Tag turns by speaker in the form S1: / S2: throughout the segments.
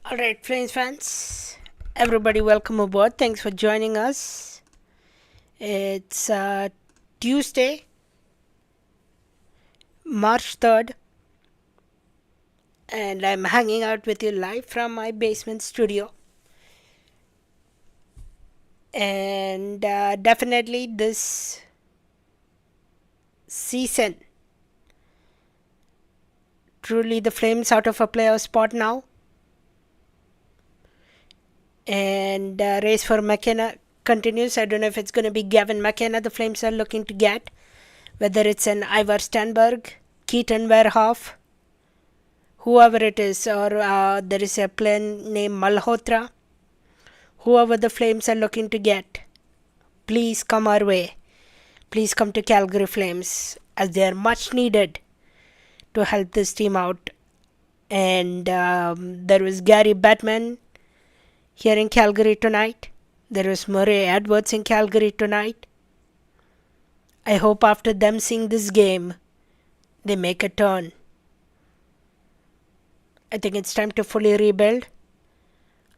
S1: Alright, Flames fans, everybody, welcome aboard. Thanks for joining us. It's Tuesday, March 3rd, and I'm hanging out with you live from my basement studio. And definitely, this season, truly the Flames out of a playoff spot now. And race for McKenna continues. I don't know if it's going to be Gavin McKenna the Flames are looking to get, whether it's an Ivar Stenberg, Keaton Verhoff, whoever it is, or there is a player named Malhotra. Whoever the Flames are looking to get, please come our way. Please come to Calgary Flames, as they are much needed to help this team out. And there was Gary Bettman here in Calgary tonight. There was Murray Edwards in Calgary tonight. I hope after them seeing this game, they make a turn. I think it's time to fully rebuild.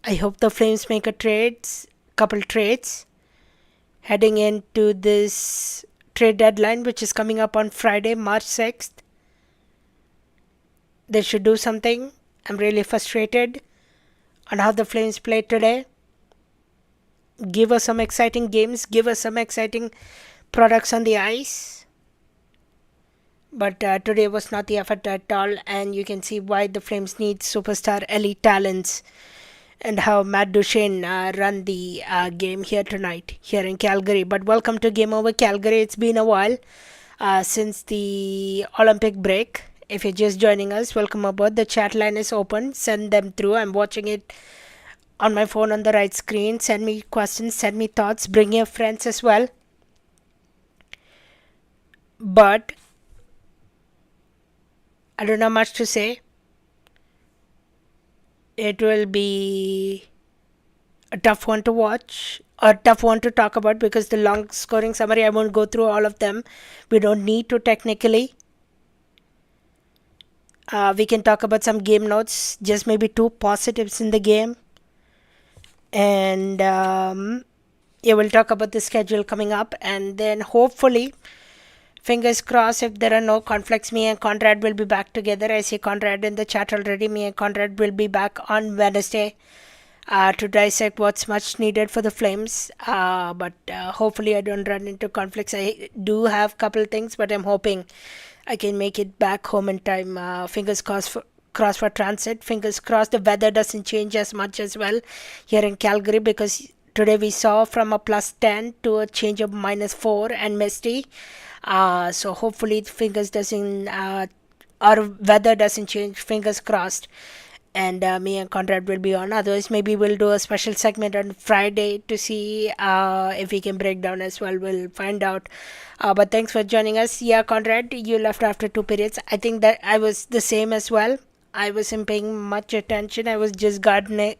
S1: I hope the Flames make couple trades heading into this trade deadline, which is coming up on Friday, March 6th. They should do something. I'm really frustrated on how the Flames played today. Give us some exciting games. Give us some exciting products on the ice. But today was not the effort at all, and you can see why the Flames need superstar elite talents and how Matt Duchene run the game here tonight, here in Calgary. But welcome to Game Over Calgary. It's been a while since the Olympic break. If you're just joining us, welcome aboard. The chat line is open. Send them through. I'm watching it on my phone on the right screen. Send me questions, send me thoughts. Bring your friends as well. But I don't have much to say. It will be a tough one to watch, or tough one to talk about, because the long scoring summary, I won't go through all of them. We don't need to technically. We can talk about some game notes, just maybe two positives in the game. And we'll talk about the schedule coming up, and then hopefully, fingers crossed, if there are no conflicts, me and Conrad will be back together. I see Conrad in the chat already. Me and Conrad will be back on Wednesday to dissect what's much needed for the Flames. But hopefully I don't run into conflicts. I do have a couple things, but I'm hoping I can make it back home in time. Fingers crossed for transit. Fingers crossed the weather doesn't change as much as well here in Calgary, because today we saw from a plus 10 to a change of -4 and misty. So hopefully fingers doesn't our weather doesn't change. Fingers crossed. And me and Conrad will be on. Otherwise, maybe we'll do a special segment on Friday to see if we can break down as well. We'll find out. But thanks for joining us. Yeah, Conrad, you left after 2 periods. I think that I was the same as well. I wasn't paying much attention. I was just gardening,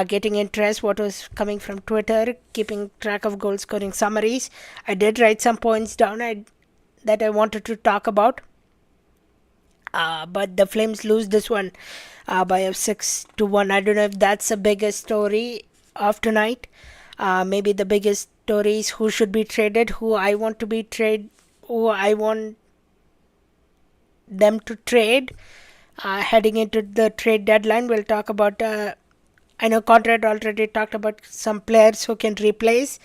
S1: getting interest what was coming from Twitter, keeping track of goal scoring summaries. I did write some points down that I wanted to talk about. But the Flames lose this one by a 6-1. I don't know if that's the biggest story of tonight. Maybe the biggest story is who should be traded, who I want them to trade. Heading into the trade deadline, we'll talk about. I know Conrad already talked about some players who can replace,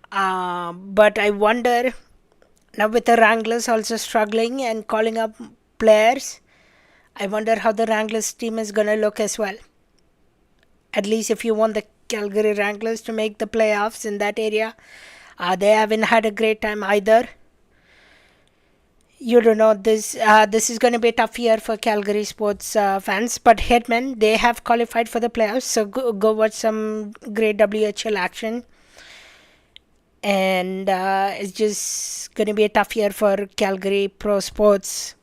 S1: but I wonder now with the Wranglers also struggling and calling up players, I wonder how the Wranglers team is going to look as well. At least if you want the Calgary Wranglers to make the playoffs in that area, they haven't had a great time either. You don't know, this is going to be a tough year for Calgary sports fans. But Hitmen, they have qualified for the playoffs, so go watch some great WHL action. And it's just going to be a tough year for Calgary pro sports.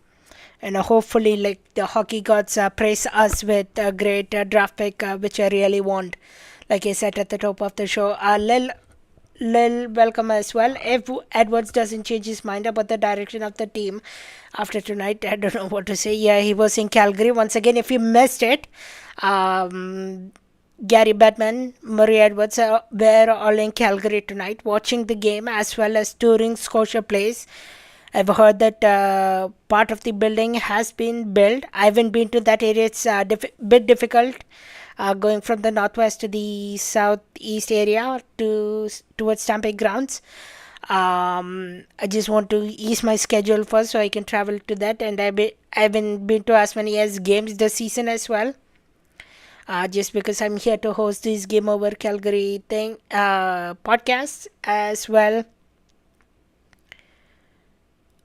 S1: And hopefully, like the hockey gods praise us with a great draft pick, which I really want. Like I said at the top of the show, Lil, welcome as well. If Edwards doesn't change his mind about the direction of the team after tonight, I don't know what to say. Yeah, he was in Calgary. Once again, if you missed it, Gary Batman, Murray Edwards were all in Calgary tonight watching the game as well as touring Scotia Place. I've heard that part of the building has been built. I haven't been to that area. It's a bit difficult going from the northwest to the southeast area towards Stampede Grounds. I just want to ease my schedule first so I can travel to that. And I haven't been to as many as games this season as well. Just because I'm here to host this Game Over Calgary thing podcast as well.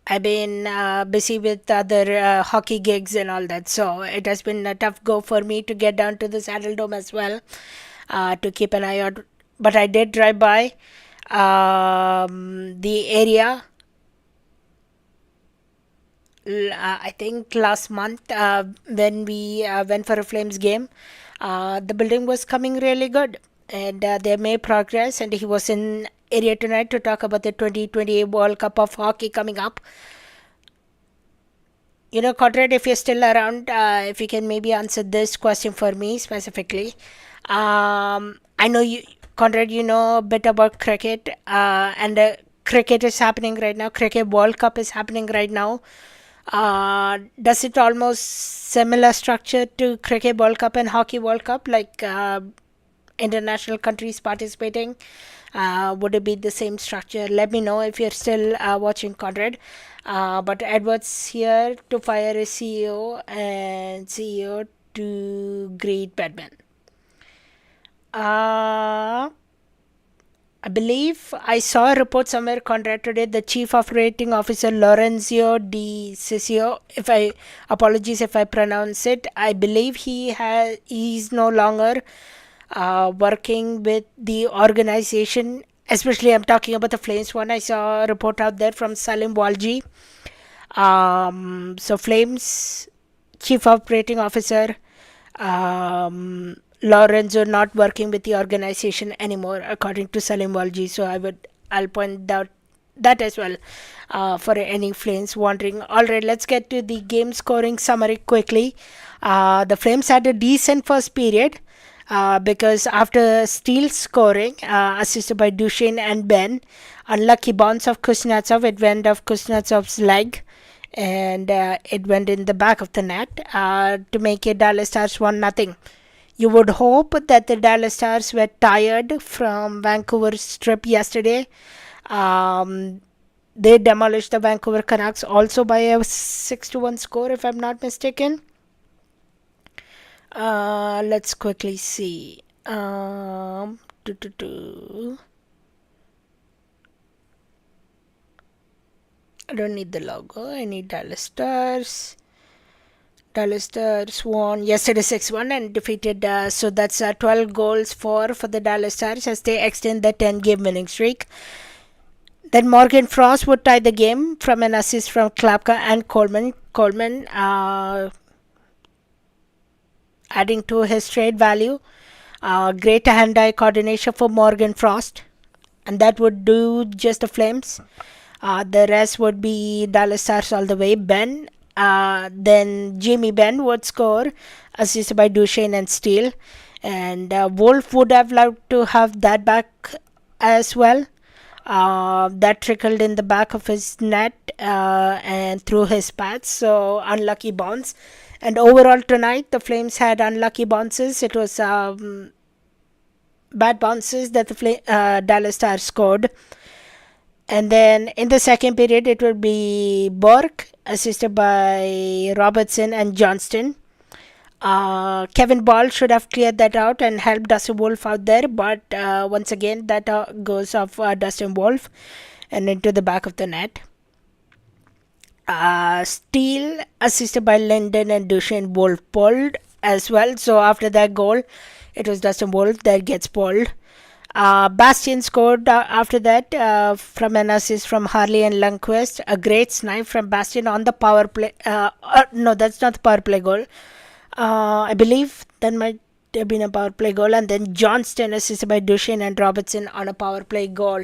S1: I've been busy with other hockey gigs and all that, so it has been a tough go for me to get down to the Saddledome as well to keep an eye out. But I did drive by the area. I think last month when we went for a Flames game, the building was coming really good, and they made progress. And he was in area tonight to talk about the 2020 World Cup of Hockey coming up. Conrad, if you're still around, if you can maybe answer this question for me specifically. I know you, Conrad, you know a bit about cricket, and cricket is happening right now. Cricket World Cup is happening right now. Does it almost similar structure to Cricket World Cup and Hockey World Cup, like international countries participating? Would it be the same structure? Let me know if you're still watching, Conrad. But Edwards here to fire his CEO and CEO to greet Batman. I believe I saw a report somewhere, Conrad, today. The Chief Operating Officer Lorenzo Di Ciccio, apologies if I pronounce it. I believe he's no longer working with the organization. Especially, I'm talking about the Flames one. I saw a report out there from Salim Walji. So Flames Chief Operating Officer Lorenzo not working with the organization anymore, according to Salim Walji. So I'll point out that as well for any Flames wondering. All right, let's get to the game scoring summary quickly. The Flames had a decent first period. Because after Steele scoring, assisted by Duchesne and Ben, unlucky bounce of Kuznetsov, it went off Kuznetsov's leg and it went in the back of the net to make it Dallas Stars 1-0. You would hope that the Dallas Stars were tired from Vancouver's trip yesterday. They demolished the Vancouver Canucks also by a 6-1 score, if I'm not mistaken. Let's quickly see. I don't need the logo. I need Dallas Stars. Dallas Stars won yesterday 6-1 and defeated. So that's 12 goals for the Dallas Stars as they extend the 10-game winning streak. Then Morgan Frost would tie the game from an assist from Klapka and Coleman. Adding to his trade value. Great hand-eye coordination for Morgan Frost. And that would do just the Flames. The rest would be Dallas Stars all the way. Then Jimmy Benn would score, assisted by Duchesne and Steele. And Wolf would have loved to have that back as well. That trickled in the back of his net and through his pads. So unlucky bounce. And overall tonight, the Flames had unlucky bounces. It was bad bounces that the Dallas Stars scored. And then in the second period, it will be Burke, assisted by Robertson and Johnston. Kevin Ball should have cleared that out and helped Dustin Wolf out there. But once again, that goes off Dustin Wolf and into the back of the net. Steele, assisted by Linden and Duchesne, Wolf pulled as well. So after that goal, it was Dustin Wolf that gets pulled. Bastian scored after that from an assist from Harley and Lundqvist. A great snipe from Bastian on the power play. No, that's not the power play goal. I believe that might have been a power play goal. And then Johnston, assisted by Duchesne and Robertson on a power play goal.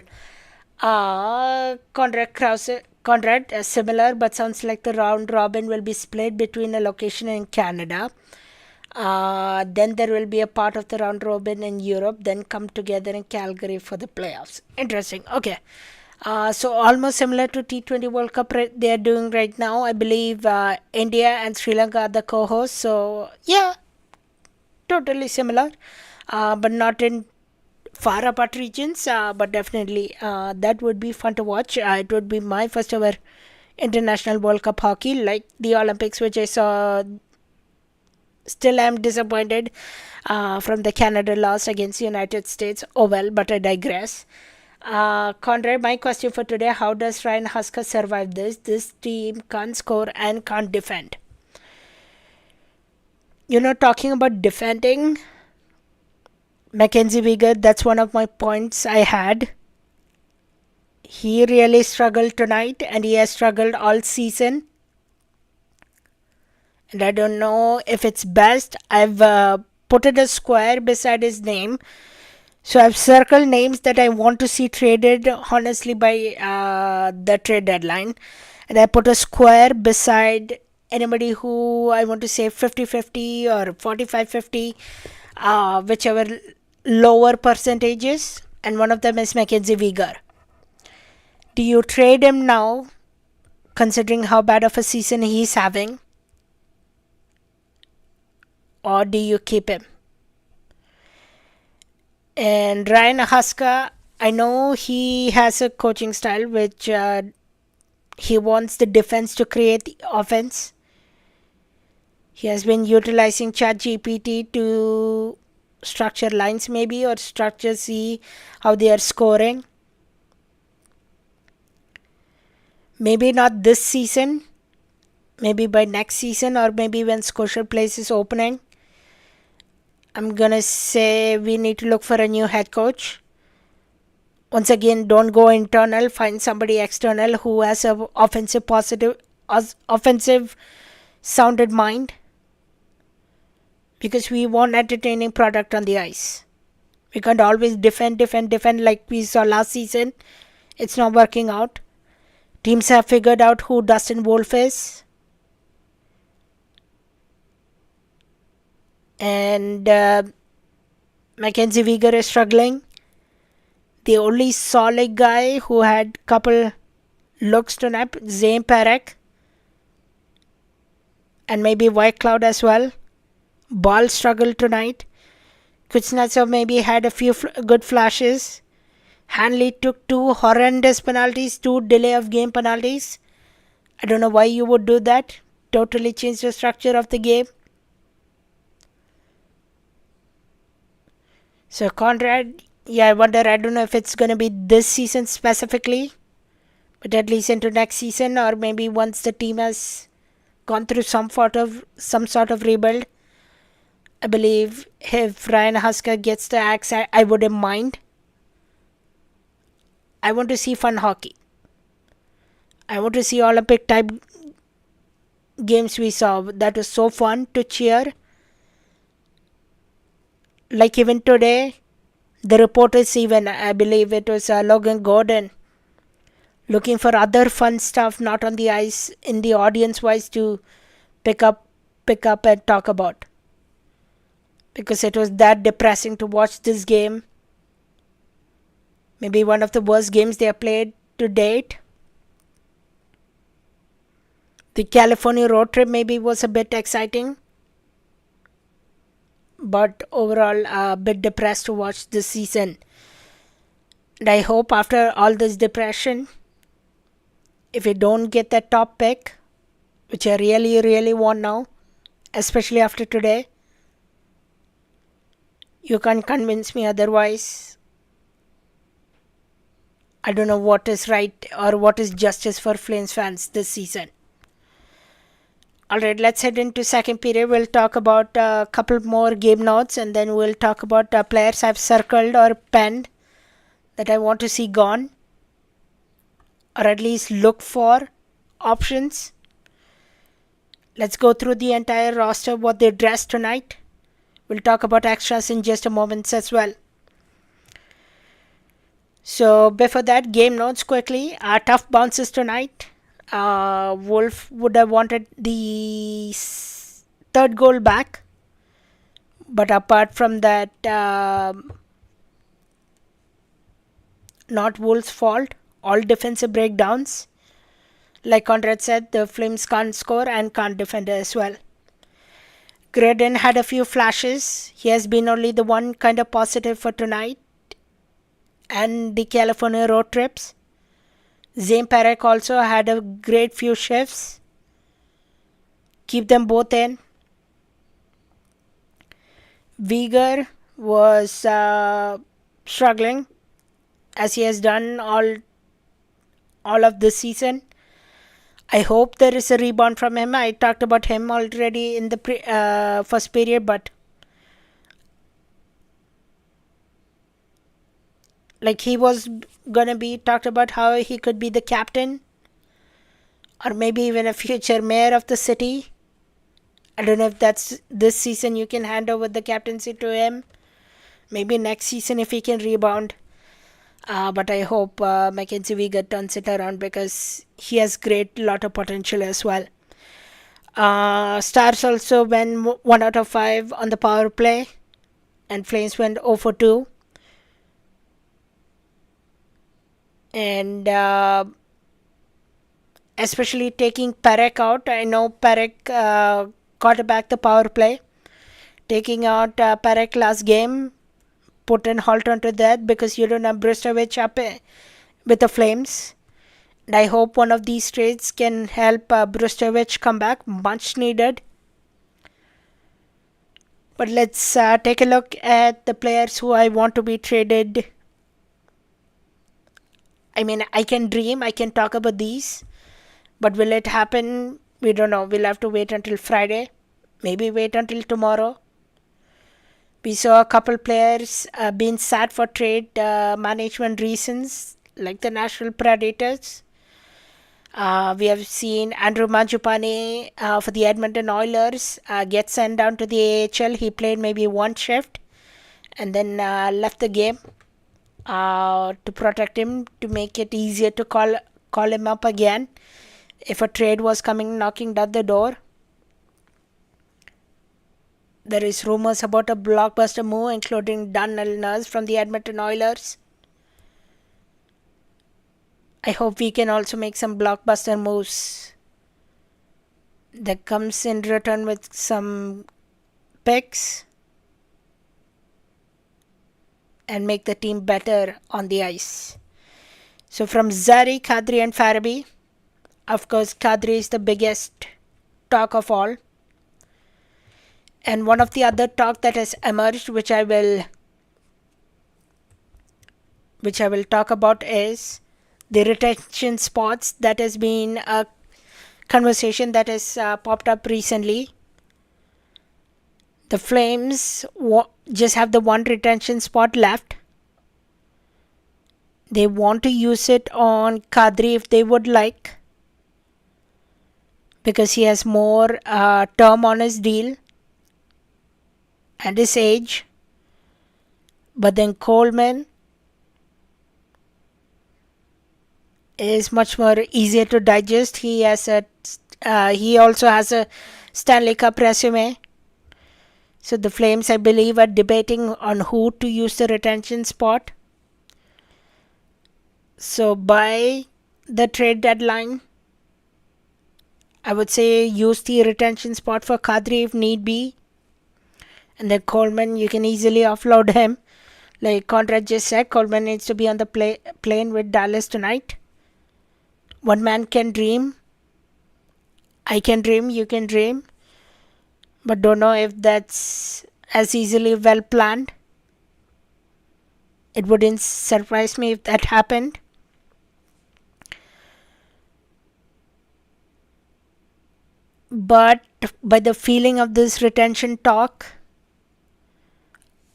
S1: Conrad, similar, but sounds like the round robin will be split between a location in Canada. Then there will be a part of the round robin in Europe, then come together in Calgary for the playoffs. Interesting. Okay. So almost similar to T20 World Cup they are doing right now. I believe India and Sri Lanka are the co-hosts. So yeah, totally similar, but not in far apart regions. But definitely that would be fun to watch. It would be my first ever international World Cup hockey, like the Olympics, which I saw. Still, I'm disappointed from the Canada loss against the United States. Oh well, but I digress. Conrad, my question for today: how does Ryan Husker survive this? This team can't score and can't defend. Talking about defending, Mackenzie Weegar, that's one of my points I had. He really struggled tonight, and he has struggled all season. And I don't know if it's best. I've put it a square beside his name. So I've circled names that I want to see traded honestly by the trade deadline. And I put a square beside anybody who I want to say 50-50 or 45-50, whichever lower percentages. And one of them is Mackenzie Weegar. Do you trade him now, considering how bad of a season he's having? Or do you keep him? And Ryan Huska, I know he has a coaching style which he wants the defense to create the offense. He has been utilizing ChatGPT to structure lines maybe, or see how they are scoring. Maybe not this season, maybe by next season, or maybe when Scotia Place is opening. I'm gonna say we need to look for a new head coach. Once again, don't go internal, find somebody external who has a offensive sounded mind, because we want entertaining product on the ice. We can't always defend like we saw last season. It's not working out. Teams have figured out who Dustin Wolf is. And Mackenzie Weegar is struggling. The only solid guy who had couple looks tonight, Zane Parekh, and maybe White Cloud as well. Ball struggled tonight. Kuznetsov maybe had a few good flashes. Hanley took 2 horrendous penalties, 2 delay of game penalties. I don't know why you would do that. Totally changed the structure of the game. So Conrad, yeah, I wonder, I don't know if it's going to be this season specifically, but at least into next season, or maybe once the team has gone through some sort of rebuild. I believe if Ryan Husker gets the axe, I wouldn't mind. I want to see fun hockey. I want to see Olympic type games we saw. That was so fun to cheer. Like even today, the reporters, even I believe it was Logan Gordon, looking for other fun stuff not on the ice, in the audience wise, to pick up and talk about, because it was that depressing to watch this game. Maybe one of the worst games they have played to date. The California road trip maybe was a bit exciting, but overall a bit depressed to watch this season. And I hope after all this depression, if you don't get that top pick, which I really want now, especially after today, you can't convince me otherwise. I don't know what is right or what is justice for Flames fans this season. Alright, let's head into second period. We'll talk about a couple more game notes, and then we'll talk about players I've circled or penned that I want to see gone, or at least look for options. Let's go through the entire roster, what they dressed tonight. We'll talk about extras in just a moment as well. So before that, game notes quickly. Tough bounces tonight. Wolf would have wanted the third goal back. But apart from that, not Wolves' fault. All defensive breakdowns. Like Conrad said, the Flames can't score and can't defend as well. Graydon had a few flashes. He has been only the one kind of positive for tonight and the California road trips. Zane Parekh also had a great few shifts. Keep them both in. Viger was struggling as he has done all of this season. I hope there is a rebound from him. I talked about him already in the first period, but like he was gonna be talked about how he could be the captain or maybe even a future mayor of the city. I don't know if that's this season you can hand over the captaincy to him. Maybe next season if he can rebound. But I hope Mackenzie Weegar turns it around because he has great lot of potential as well. Stars also went 1 out of 5 on the power play, and Flames went 0 for 2. And especially taking Parekh out. I know Parekh got back the power play. Taking out Parekh last game put an halt onto that because you don't have Bristovich up with the Flames. And I hope one of these trades can help Bristovich come back, much needed. But let's take a look at the players who I want to be traded. I mean, I can dream, I can talk about these, but will it happen? We don't know. We'll have to wait until Friday. Maybe wait until tomorrow. We saw a couple players being sat for trade management reasons, like the Nashville Predators. We have seen Andrew Mangiapane for the Edmonton Oilers get sent down to the AHL. He played maybe one shift and then left the game to protect him, to make it easier to call him up again if a trade was coming knocking at the door. There is rumors about a blockbuster move, including Darnell Nurse from the Edmonton Oilers. I hope we can also make some blockbuster moves that comes in return with some picks and make the team better on the ice. So from Zari, Kadri and Farabee, of course Kadri is the biggest talk of all. And one of the other talk that has emerged, which I will talk about, is the retention spots. That has been a conversation that has popped up recently. The Flames just have the one retention spot left. They want to use it on Kadri if they would like, because he has more term on his deal and his age. But then Coleman is much more easier to digest. He also has a Stanley Cup resume. So the Flames, I believe, are debating on who to use the retention spot. So by the trade deadline, I would say use the retention spot for Kadri if need be. And then Coleman, you can easily offload him. Like Conrad just said, Coleman needs to be on the plane with Dallas tonight. One man can dream. I can dream, you can dream. But don't know if that's as easily well planned. It wouldn't surprise me if that happened. But by the feeling of this retention talk,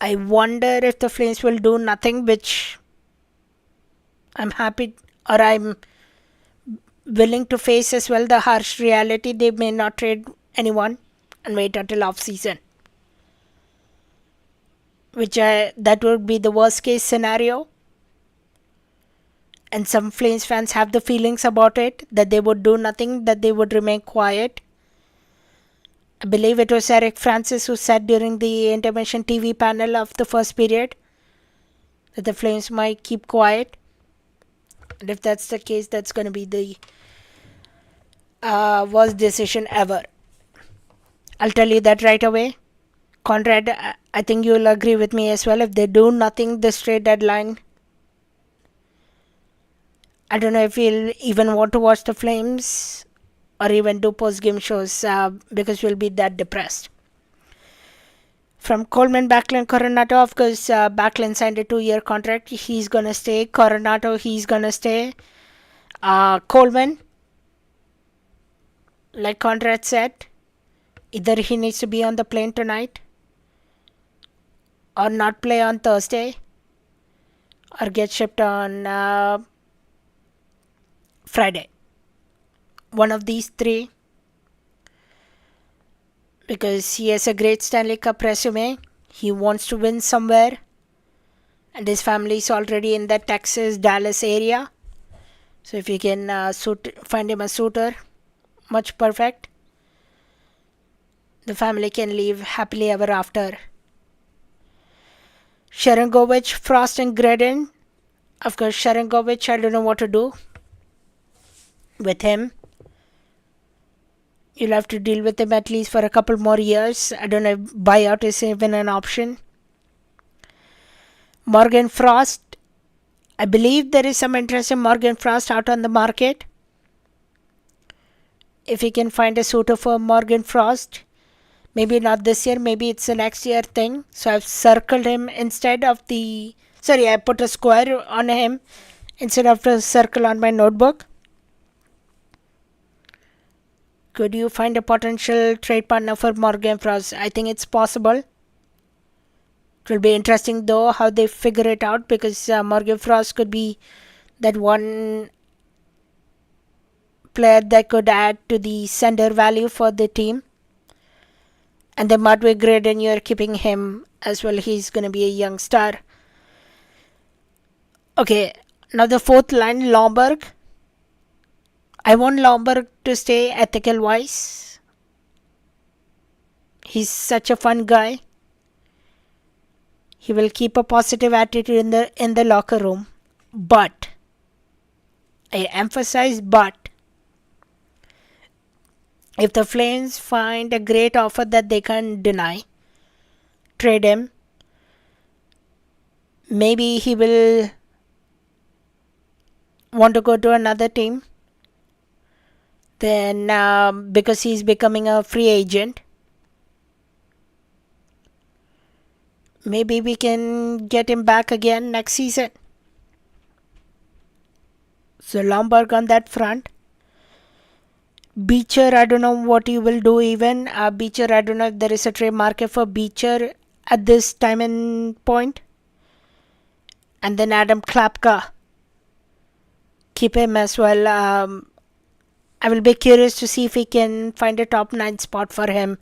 S1: I wonder if the Flames will do nothing, which I'm happy, or I'm willing to face as well the harsh reality. They may not trade anyone and wait until off season, that would be the worst case scenario. And some Flames fans have the feelings about it, that they would do nothing, that they would remain quiet. I believe it was Eric Francis who said during the intervention TV panel of the first period that the Flames might keep quiet. And if that's the case, that's going to be the worst decision ever. I'll tell you that right away. Conrad, I think you'll agree with me as well. If they do nothing this trade deadline, I don't know if we'll even want to watch the Flames or even do post-game shows because we'll be that depressed. From Coleman, Backlund, Coronato, of course, Backlund signed a 2-year contract. He's going to stay. Coronato, he's going to stay. Coleman, like Conrad said, either he needs to be on the plane tonight or not play on Thursday or get shipped on Friday. One of these three, because he has a great Stanley Cup resume. He wants to win somewhere, and his family is already in the Texas, Dallas area. So if you can find him a suitor, much perfect. The family can live happily ever after. Sharangovich, Frost and Gredin. Of course, Sharangovich, I don't know what to do with him. You'll have to deal with him at least for a couple more years. I don't know if buyout is even an option. Morgan Frost. I believe there is some interest in Morgan Frost out on the market. If you can find a suitor for Morgan Frost, maybe not this year, maybe it's a next year thing. So I've circled him instead of the... Sorry, I put a square on him instead of a circle on my notebook. Could you find a potential trade partner for Morgan Frost? I think it's possible. It will be interesting though how they figure it out, because Morgan Frost could be that one player that could add to the sender value for the team. And then Matvey Gredin, you're keeping him as well. He's going to be a young star. Okay, now the fourth line, Lomberg. I want Lomberg to stay ethical wise. He's such a fun guy. He will keep a positive attitude in the locker room. But, I emphasize but, if the Flames find a great offer that they can't deny, trade him. Maybe he will want to go to another team. Then because he's becoming a free agent, maybe we can get him back again next season. So Lomberg on that front. Beecher, I don't know what you will do even. Beecher, I don't know if there is a trade market for Beecher at this time and point. And then Adam Klapka. Keep him as well. I will be curious to see if we can find a top 9 spot for him.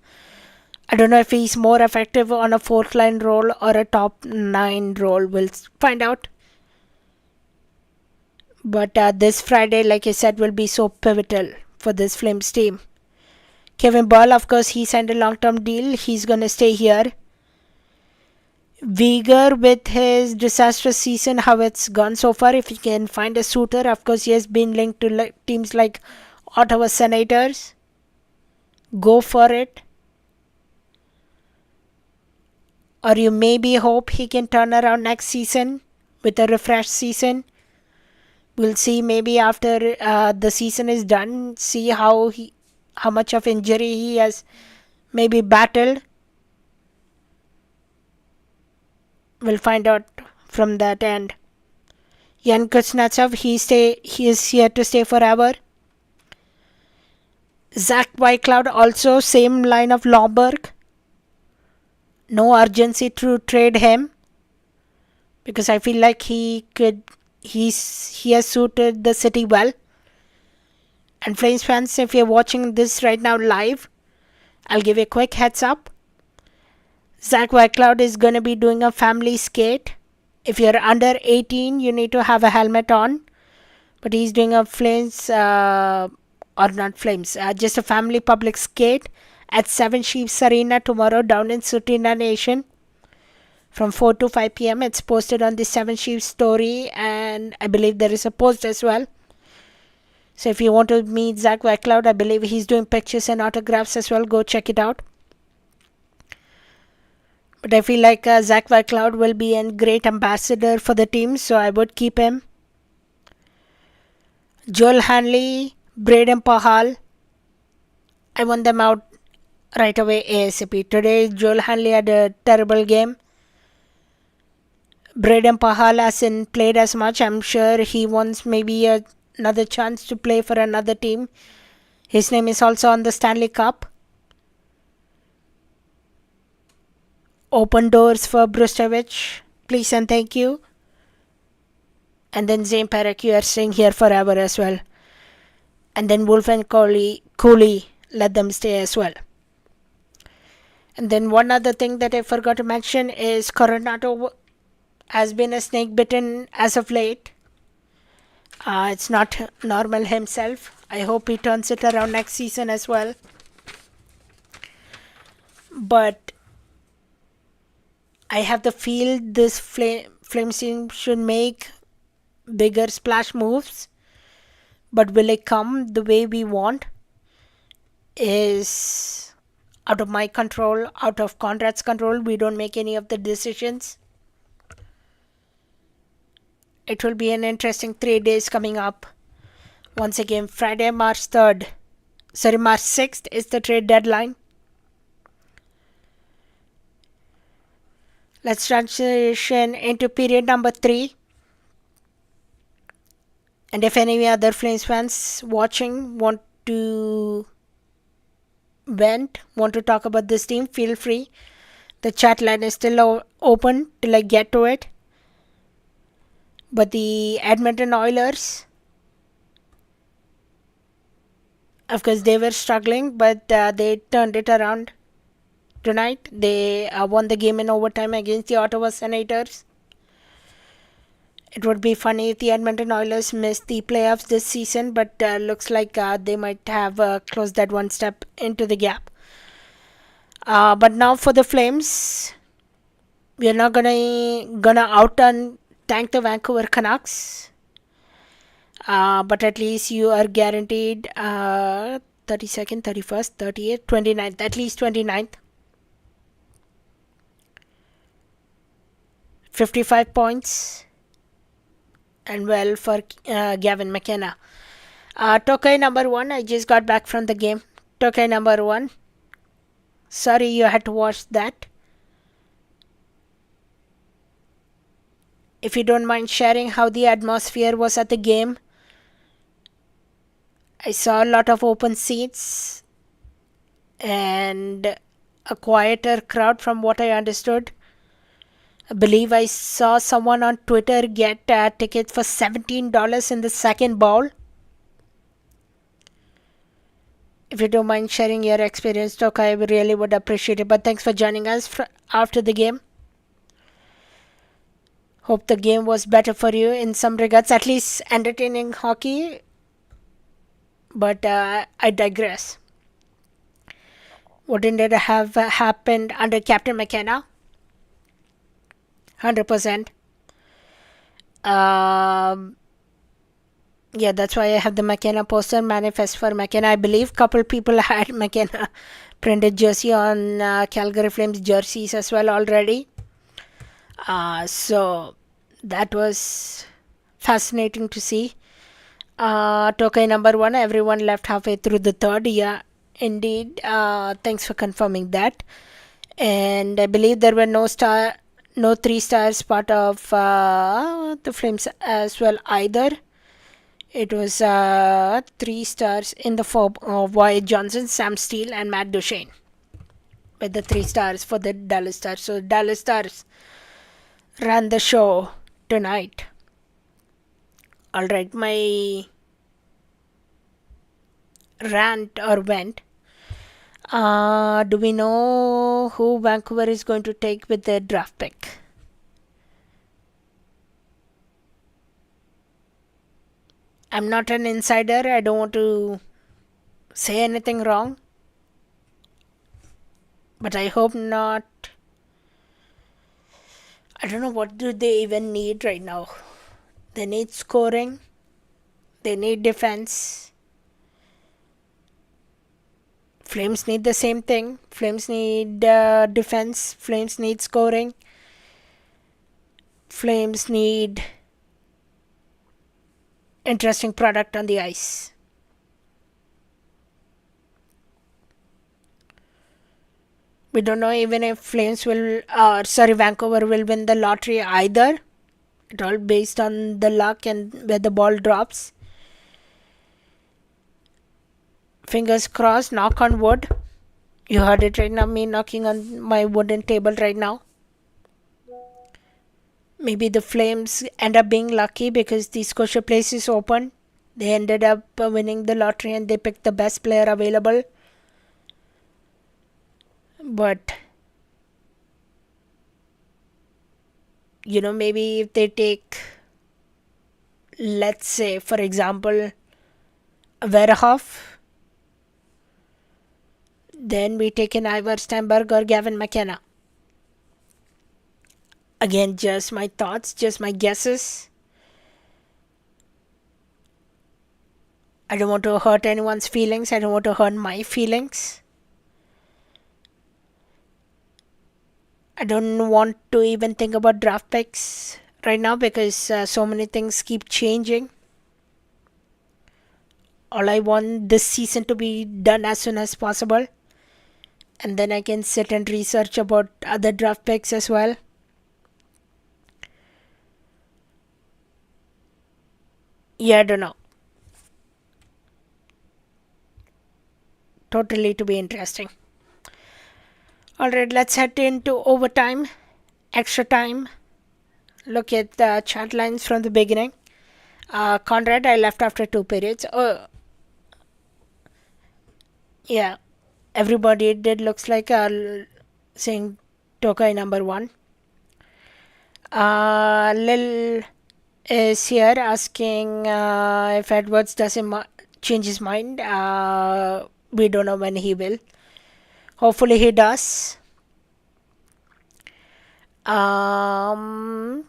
S1: I don't know if he's more effective on a 4th line role or a top 9 role. We'll find out. But this Friday, like I said, will be so pivotal for this Flames team. Kevin Ball, of course, he signed a long-term deal. He's going to stay here. Weegar, with his disastrous season, how it's gone so far, if he can find a suitor, of course, he has been linked to teams like Ottawa Senators. Go for it. Or you maybe hope he can turn around next season with a refreshed season. We'll see maybe after the season is done, see how much of injury he has maybe battled. We'll find out from that end. Yan Kuznetsov, he is here to stay forever. Zach Whitecloud, also same line of Lomberg. No urgency to trade him, because I feel like he has suited the city well. And Flames fans, if you're watching this right now live, I'll give you a quick heads up. Zach Whitecloud is going to be doing a family skate. If you're under 18, you need to have a helmet on. But he's doing a Flames, or not Flames, just a family public skate at Seven Chiefs Arena tomorrow down in Sutina Nation from 4 to 5 p.m. It's posted on the Seven Chiefs story, and I believe there is a post as well. So if you want to meet Zach Whitecloud, I believe he's doing pictures and autographs as well. Go check it out. But I feel like Zach Whitecloud will be a great ambassador for the team, so I would keep him. Joel Hanley, Braden Pahal, I want them out right away ASAP. Today, Joel Hanley had a terrible game. Braden Pahal hasn't played as much. I'm sure he wants maybe another chance to play for another team. His name is also on the Stanley Cup. Open doors for Brustovich. Please and thank you. And then Zane Parekh, you are staying here forever as well. And then Wolf and Cooley, let them stay as well. And then one other thing that I forgot to mention is Coronado has been a snake bitten as of late. It's not normal himself. I hope he turns it around next season as well. But I have the feel this Flames team should make bigger splash moves. But will it come the way we want? Is out of my control, out of Conrad's control. We don't make any of the decisions. It will be an interesting 3 days coming up. Once again, Friday, March 6th is the trade deadline. Let's transition into period number 3. And if any other Flames fans watching want to talk about this team, feel free. The chat line is still open till I get to it. But the Edmonton Oilers, of course, they were struggling, but they turned it around tonight. They won the game in overtime against the Ottawa Senators. It would be funny if the Edmonton Oilers missed the playoffs this season, but looks like they might have closed that one step into the gap. But now for the Flames, we are not gonna out-tank the Vancouver Canucks. But at least you are guaranteed 32nd, 31st, 30th, 29th, at least 29th. 55 points. And well for Gavin McKenna. Tokai number 1, I just got back from the game. Tokai number 1. Sorry you had to watch that. If you don't mind sharing how the atmosphere was at the game. I saw a lot of open seats and a quieter crowd from what I understood. I believe I saw someone on Twitter get tickets for $17 in the second bowl. If you don't mind sharing your experience, Doc, I really would appreciate it. But thanks for joining us after the game. Hope the game was better for you in some regards, at least entertaining hockey. But I digress. Wouldn't it have happened under Captain McKenna? 100%. Yeah, that's why I have the McKenna poster, manifest for McKenna. I believe couple people had McKenna printed jersey on Calgary Flames jerseys as well already. So that was fascinating to see. Tokai number 1, everyone left halfway through the third. Yeah, indeed. Thanks for confirming that. And I believe there were no 3 stars part of the Flames as well either. It was 3 stars in the form of Wyatt Johnson, Sam Steele, and Matt Duchene, with the 3 stars for the Dallas Stars. So Dallas Stars ran the show tonight. Alright, my rant or vent. Do we know who Vancouver is going to take with their draft pick? I'm not an insider. I don't want to say anything wrong. but I hope not. I don't know what do they even need right now. They need scoring. They need defense. Flames need the same thing. Flames need defense. Flames need scoring. Flames need interesting product on the ice. We don't know even if Vancouver will win the lottery either. It all based on the luck and where the ball drops. Fingers crossed, knock on wood. You heard it right now, me knocking on my wooden table right now. Maybe the Flames end up being lucky because the Scotia place is open. They ended up winning the lottery and they picked the best player available. But maybe if they take, let's say, for example, Verhoff, then we take an Ivar Steinberg or Gavin McKenna. Again, just my thoughts, just my guesses. I don't want to hurt anyone's feelings. I don't want to hurt my feelings. I don't want to even think about draft picks right now because so many things keep changing. All I want this season to be done as soon as possible. And then I can sit and research about other draft picks as well. Yeah, I don't know. Totally to be interesting. Alright, let's head into overtime, extra time. Look at the chat lines from the beginning. Conrad, I left after 2 periods. Oh, yeah. Everybody did looks like saying Tokai number 1. Lil is here asking if Edwards doesn't change his mind. We don't know when he will. Hopefully he does. World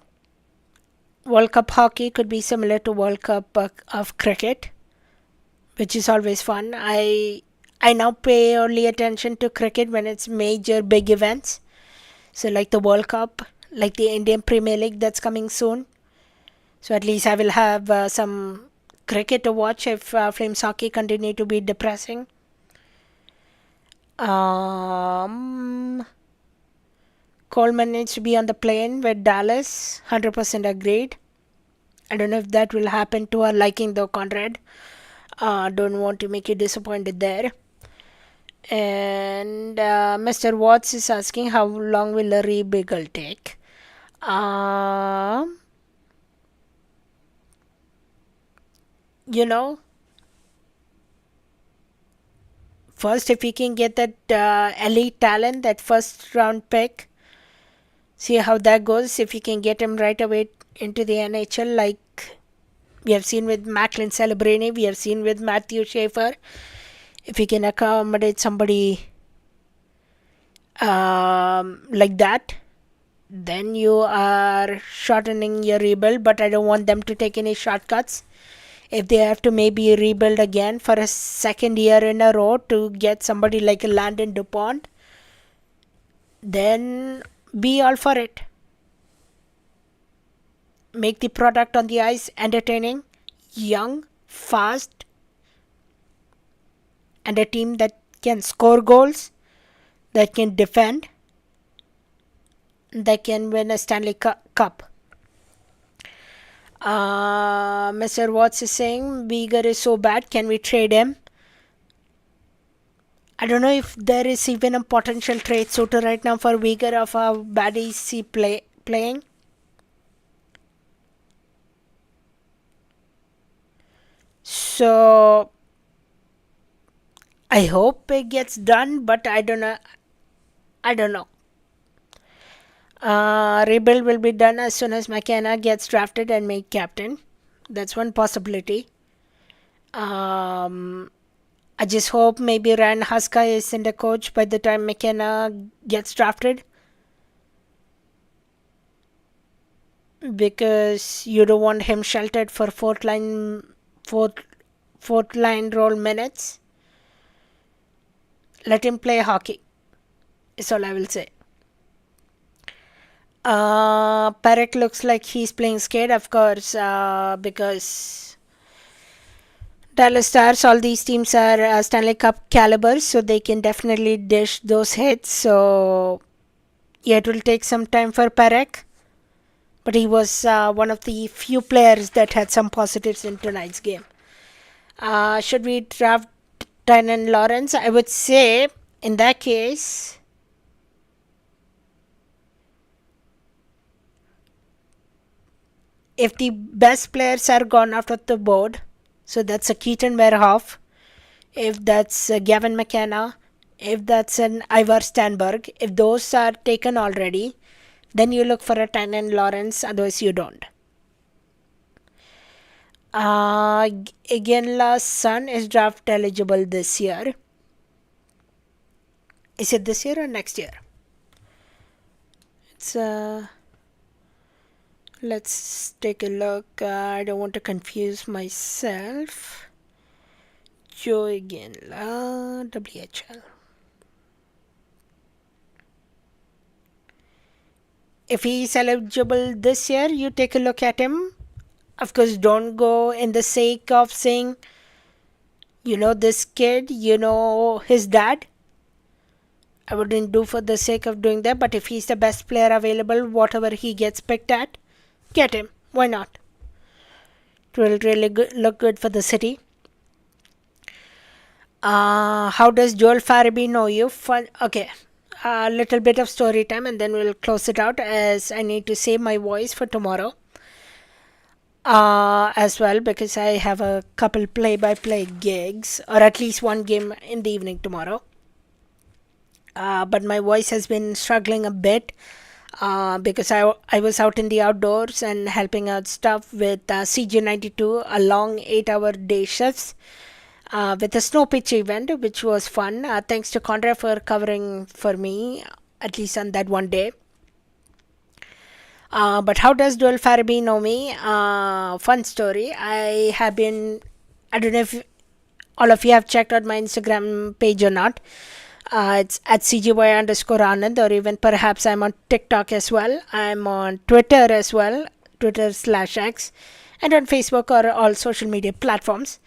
S1: Cup hockey could be similar to World Cup of cricket, which is always fun. I now pay only attention to cricket when it's major big events. So like the World Cup, like the Indian Premier League that's coming soon. So at least I will have some cricket to watch if Flames hockey continue to be depressing. Coleman needs to be on the plane with Dallas. 100% agreed. I don't know if that will happen to our liking though, Conrad. Don't want to make you disappointed there. And Mr. Watts is asking how long will a rebuild take? First, if we can get that elite talent, that first round pick, see how that goes. If we can get him right away into the NHL, like we have seen with Macklin Celebrini, we have seen with Matthew Schaefer. If we can accommodate somebody like that, then you are shortening your rebuild. But I don't want them to take any shortcuts. If they have to maybe rebuild again for a second year in a row to get somebody like a Landon DuPont, then be all for it. Make the product on the ice entertaining, young, fast, and a team that can score goals, that can defend, that can win a Stanley Cup. Mr. Watts is saying Uyghur is so bad, can we trade him? I don't know if there is even a potential trade suitor right now for Uyghur of how bad is he playing. So I hope it gets done, but I don't know. Rebuild will be done as soon as McKenna gets drafted and made captain. That's one possibility. I I just hope maybe Ryan Huska isn't a coach by the time McKenna gets drafted, because you don't want him sheltered for fourth fourth line role minutes. Let him play hockey. Is all I will say. Parekh looks like he's playing scared, of course, because Dallas Stars, all these teams are Stanley Cup caliber, so they can definitely dish those hits. So, yeah, it will take some time for Parekh, but he was one of the few players that had some positives in tonight's game. Should we draft Tynan Lawrence? I would say, in that case, if the best players are gone out of the board, so that's a Keaton Verhoff, if that's Gavin McKenna, if that's an Ivar Stanberg, if those are taken already, then you look for a Tynan Lawrence, otherwise you don't. Iginla's son is draft eligible this year. Is it this year or next year? It's let's take a look. I don't want to confuse myself. Joe Iginla, WHL. If he is eligible this year, you take a look at him. Of course, don't go in the sake of saying, you know, this kid, you know, his dad. I wouldn't do for the sake of doing that, but if he's the best player available, whatever he gets picked at, get him. Why not? It will really look good for the city. How does Joel Farabee know you? Fun. Okay. A little bit of story time and then we'll close it out, as I need to save my voice for tomorrow as well, because I have a couple play-by-play gigs, or at least one game in the evening tomorrow. But my voice has been struggling a bit because I was out in the outdoors and helping out stuff with CG92, a long 8-hour day shifts with a snow pitch event, which was fun. Thanks to Conrad for covering for me, at least on that one day. But how does Joel Farabee know me? Fun story. I don't know if all of you have checked out my Instagram page or not. It's at CGY_Anand, or even perhaps I'm on TikTok as well. I'm on Twitter as well, Twitter/X, and on Facebook or all social media platforms.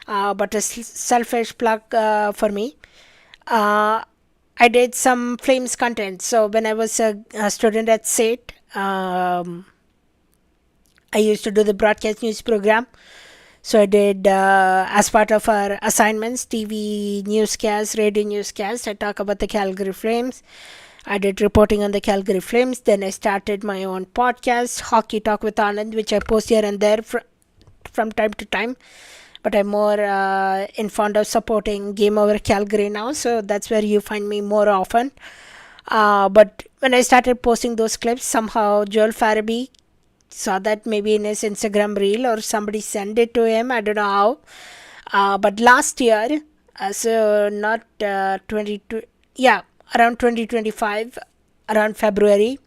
S1: But a selfish plug for me. I did some Flames content. So when I was a student at SAIT, I used to do the broadcast news program. So I did, as part of our assignments, TV newscast, radio newscast. I talk about the Calgary Flames. I did reporting on the Calgary Flames. Then I started my own podcast, Hockey Talk with Anand, which I post here and there from time to time. But I'm more in fond of supporting Game Over Calgary now, so that's where you find me more often. But when I started posting those clips, somehow Joel Farabee saw that maybe in his Instagram reel, or somebody sent it to him. I don't know how. But last year, so not 22, yeah, around 2025, around February,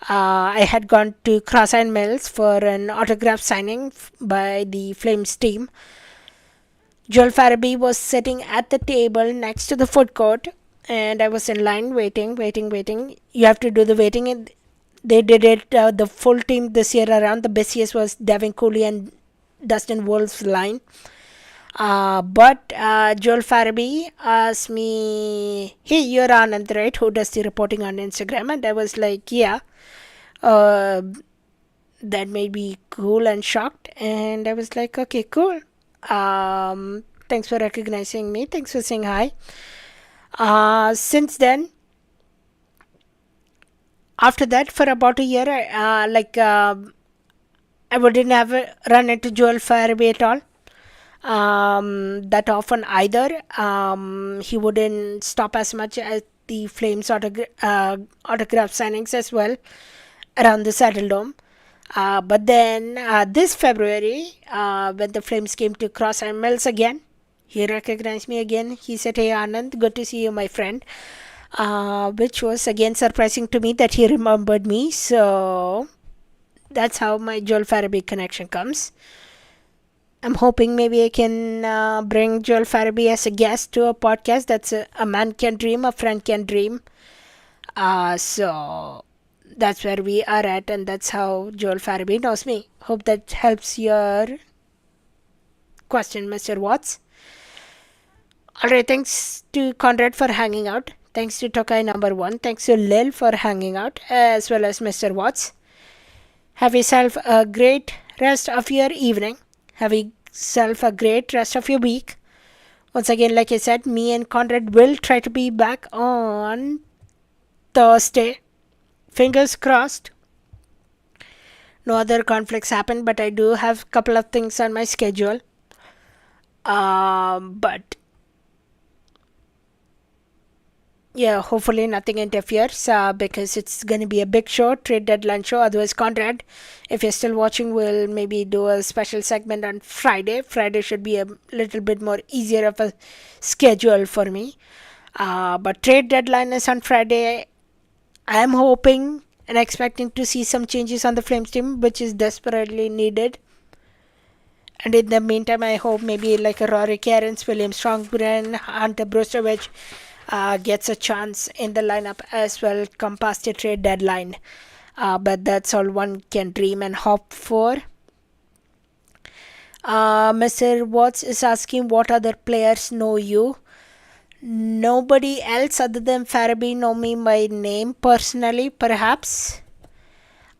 S1: I had gone to Cross-Eyed Mills for an autograph signing by the Flames team. Joel Farabee was sitting at the table next to the food court, and I was in line waiting. You have to do the waiting. They did it, the full team this year around. The busiest was Devin Cooley and Dustin Wolf's line. But Joel Farabee asked me, hey, you're Anand, right? Who does the reporting on Instagram? And I was like, yeah. That made me cool and shocked. And I was like, okay, cool. Thanks for recognizing me. Thanks for saying hi. Since then, after that, for about a year, I wouldn't have run into Joel Farabee at all. That often either. He wouldn't stop as much at the Flames autograph signings as well around the Saddledome. But then this February, when the Flames came to Cross-Eyed Mills again, He recognized me again. He said, "Hey Anand, good to see you, my friend." Which was again surprising to me that he remembered me. So that's how my Joel Farabee connection comes. I'm hoping maybe I can bring Joel Farabee as a guest to a podcast. That's a man can dream, a friend can dream. So that's where we are at, and that's how Joel Farabee knows me. Hope that helps your question, Mr. Watts. Alright, thanks to Conrad for hanging out. Thanks to Tokai number 1. Thanks to Lil for hanging out, as well as Mr. Watts. Have yourself a great rest of your evening. Have yourself a great rest of your week. Once again, like I said, me and Conrad will try to be back on Thursday. Fingers crossed. No other conflicts happen, but I do have a couple of things on my schedule. But yeah, hopefully nothing interferes because it's going to be a big show, trade deadline show. Otherwise, Conrad, if you're still watching, we'll maybe do a special segment on Friday. Friday should be a little bit more easier of a schedule for me. But trade deadline is on Friday. I'm hoping and expecting to see some changes on the Flames team, which is desperately needed. And in the meantime, I hope maybe like a Rory Cairns, William Strongbrand, Hunter Brustovich gets a chance in the lineup as well come past the trade deadline. But that's all one can dream and hope for. Mr. Watts is asking what other players know you. Nobody else other than Farabee know me by name personally, perhaps.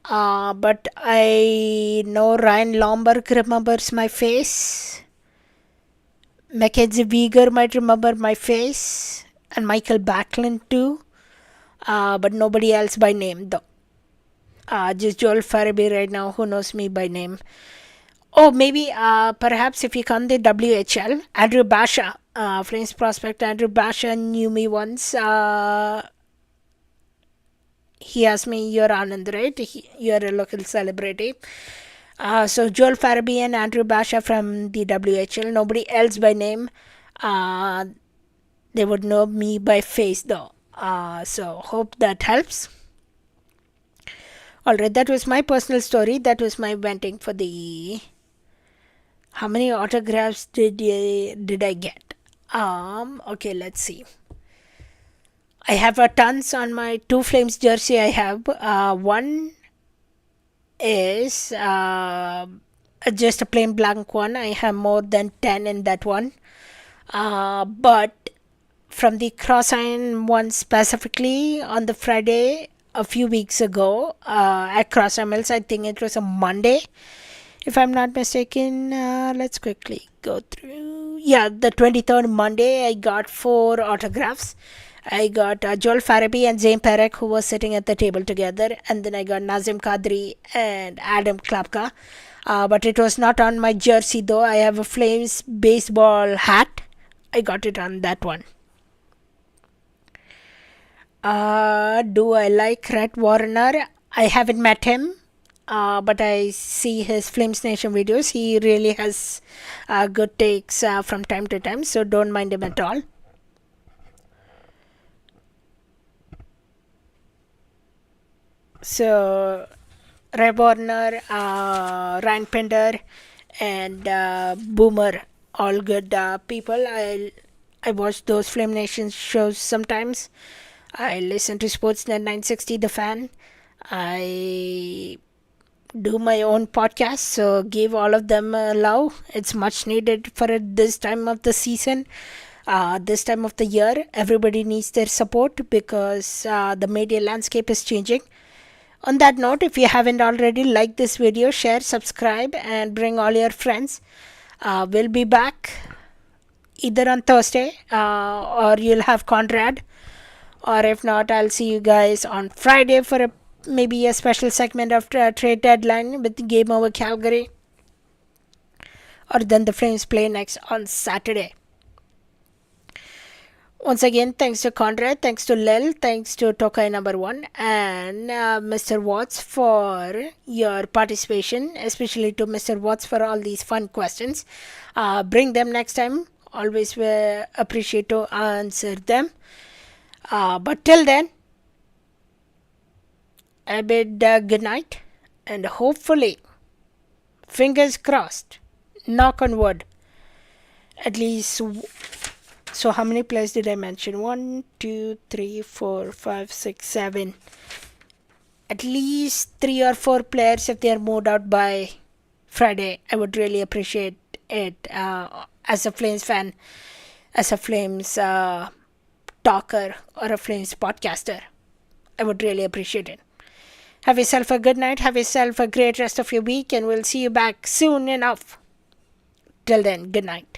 S1: But I know Ryan Lomberg remembers my face. Mackenzie Weegar might remember my face. And Michael Backlund too. But nobody else by name though. Just Joel Farabee right now who knows me by name. Oh, maybe perhaps if you come the WHL, Andrew Basha, Flames prospect Andrew Basha knew me once. He asked me, "You're Anand, right? You're a local celebrity." So Joel Farabee and Andrew Basha from the WHL. Nobody else by name. They would know me by face though. So hope that helps. Alright, that was my personal story. That was my venting for the... How many autographs did I get? Okay, let's see. I have tons on my Two Flames jersey. I have one is just a plain blank one. I have more than 10 in that one. But from the cross iron one specifically on the Friday a few weeks ago at Cross Mills, I think it was a Monday. If I'm not mistaken, let's quickly go through. Yeah, the 23rd Monday, I got 4 autographs. I got Joel Farabee and Zane Parekh, who was sitting at the table together. And then I got Nazim Kadri and Adam Klapka. But it was not on my jersey, though. I have a Flames baseball hat. I got it on that one. Do I like Rhett Warner? I haven't met him. But I see his Flames Nation videos. He really has good takes from time to time, so don't mind him at all. So, Ray Warner, Ryan Pinder, and Boomer, all good people. I watch those Flame Nation shows sometimes. I listen to Sportsnet 960, The Fan. I do my own podcast, so give all of them a love. It's much needed for this time of the season, this time of the year. Everybody needs their support because the media landscape is changing. On that note, if you haven't already, like this video, share, subscribe, and bring all your friends. We'll be back either on Thursday or you'll have Conrad, or if not, I'll see you guys on Friday for maybe a special segment of trade deadline with the game over Calgary, or then the Flames play next on Saturday. Once again, thanks to Conrad, thanks to Lil, thanks to Tokai number 1, and Mr. Watts for your participation, especially to Mr. Watts for all these fun questions. Bring them next time always appreciate to answer them. But till then, I bid good night, and hopefully, fingers crossed, knock on wood, at least. So how many players did I mention? 1, 2, 3, 4, 5, 6, 7. At least 3 or 4 players, if they are moved out by Friday, I would really appreciate it. As a Flames fan, as a Flames talker, or a Flames podcaster, I would really appreciate it. Have yourself a good night. Have yourself a great rest of your week, and we'll see you back soon enough. Till then, good night.